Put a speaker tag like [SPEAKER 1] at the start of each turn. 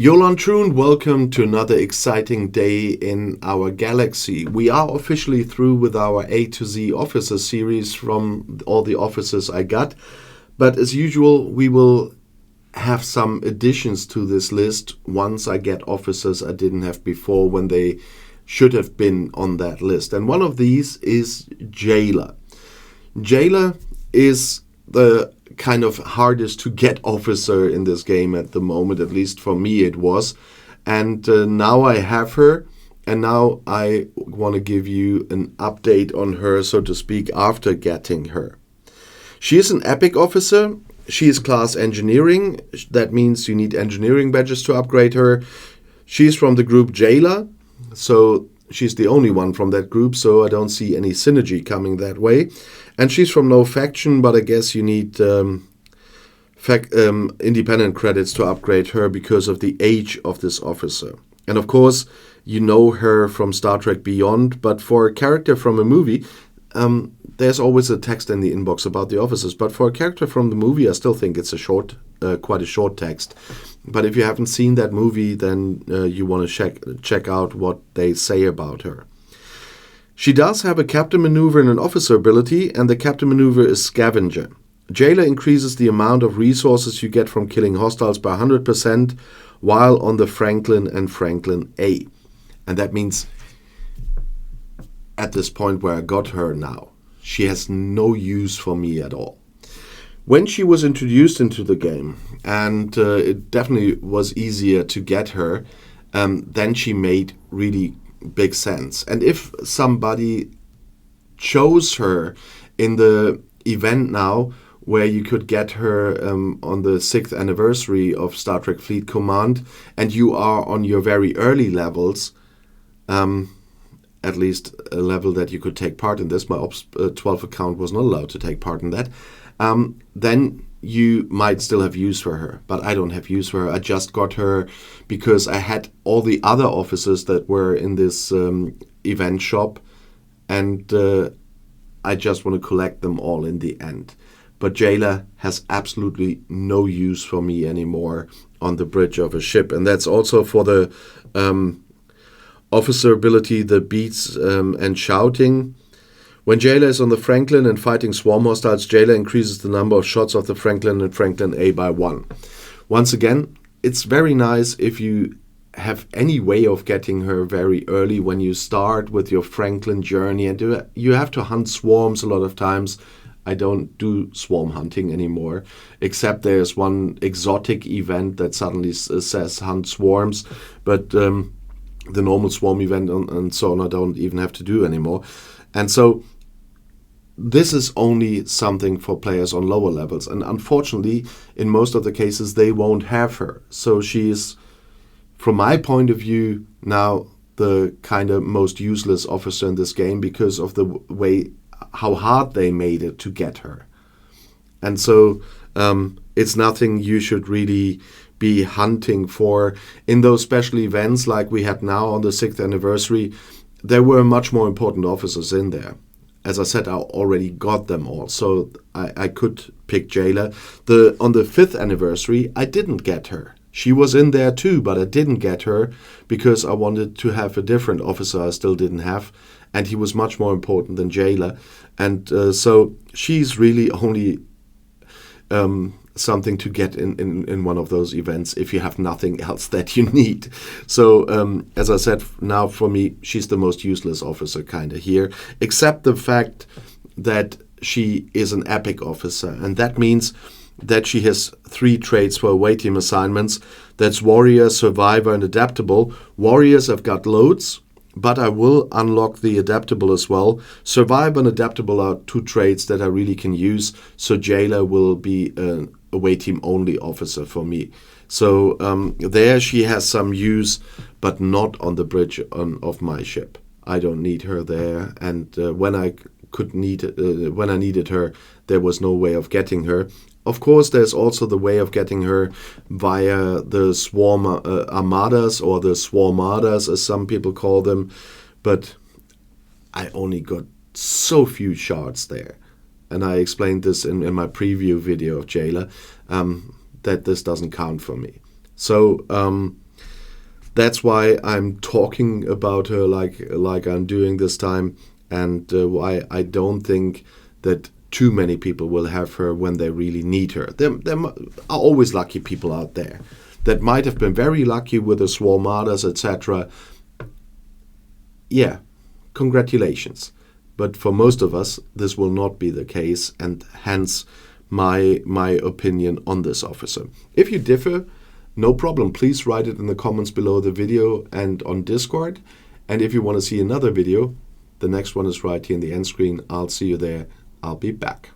[SPEAKER 1] Jolan Troon, welcome to another exciting day in our galaxy. We are officially through with our A to Z officer series from all the officers I got. But as usual, we will have some additions to this list once I get officers I didn't have before when they should have been on that list. And one of these is Jaylah. Jaylah is the kind of hardest to get officer in this game at the moment, at least for me it was. And now I have her, and now I want to give you an update on her, so to speak, after getting her. She is an epic officer. She is class engineering. That means you need engineering badges to upgrade her. She's from the group Jaylah, so she's the only one from that group, so I don't see any synergy coming that way. And she's from no faction, but I guess you need independent credits to upgrade her because of the age of this officer. And of course, you know her from Star Trek Beyond, but for a character from a movie, there's always a text in the inbox about the officers. But for a character from the movie, I still think it's quite a short text. But if you haven't seen that movie, then you want to check out what they say about her. She does have a captain maneuver and an officer ability, and the captain maneuver is scavenger. Jaylah increases the amount of resources you get from killing hostiles by 100% while on the Franklin and Franklin A. And that means at this point where I got her now, she has no use for me at all. When she was introduced into the game, and it definitely was easier to get her, then she made really big sense. And if somebody chose her in the event now, where you could get her on the 6th anniversary of Star Trek Fleet Command, and you are on your very early levels, at least a level that you could take part in this, my Ops 12 account was not allowed to take part in that, then you might still have use for her. But I don't have use for her. I just got her because I had all the other officers that were in this event shop, and I just want to collect them all in the end. But Jaylah has absolutely no use for me anymore on the bridge of a ship. And that's also for the officer ability, the beats and shouting. When Jaylah is on the Franklin and fighting swarm hostiles, Jaylah increases the number of shots of the Franklin and Franklin A by 1. Once again, it's very nice if you have any way of getting her very early when you start with your Franklin journey. And you have to hunt swarms a lot of times. I don't do swarm hunting anymore, except there's one exotic event that suddenly says hunt swarms, but the normal swarm event and so on I don't even have to do anymore. And so this is only something for players on lower levels, and unfortunately in most of the cases they won't have her. So she is, from my point of view, now the kind of most useless officer in this game because of the way how hard they made it to get her. And so it's nothing you should really be hunting for. In those special events like we had now on the 6th anniversary, there were much more important officers in there. As I said, I already got them all, so I could pick Jaylah. On the 5th anniversary, I didn't get her. She was in there too, but I didn't get her because I wanted to have a different officer I still didn't have, and he was much more important than Jaylah. And so she's really only something to get in one of those events if you have nothing else that you need. So as I said, now for me, she's the most useless officer kind of here, except the fact that she is an epic officer. And that means that she has 3 traits for away team assignments. That's warrior, survivor, and adaptable. Warriors I've got loads, but I will unlock the adaptable as well. Survivor and adaptable are 2 traits that I really can use, so Jaylah will be an away team only officer for me. So there she has some use, but not on the bridge of my ship. I don't need her there, and when I needed her, there was no way of getting her. Of course, there's also the way of getting her via the swarm armadas, or the swarmadas as some people call them, but I only got so few shards there. And I explained this in my preview video of Jaylah, that this doesn't count for me. So That's why I'm talking about her like I'm doing this time, and why I don't think that too many people will have her when they really need her. There are always lucky people out there that might have been very lucky with the swarm martyrs, etc. Yeah, congratulations. But for most of us, this will not be the case, and hence my opinion on this officer. If you differ, no problem. Please write it in the comments below the video and on Discord. And if you want to see another video, the next one is right here in the end screen. I'll see you there. I'll be back.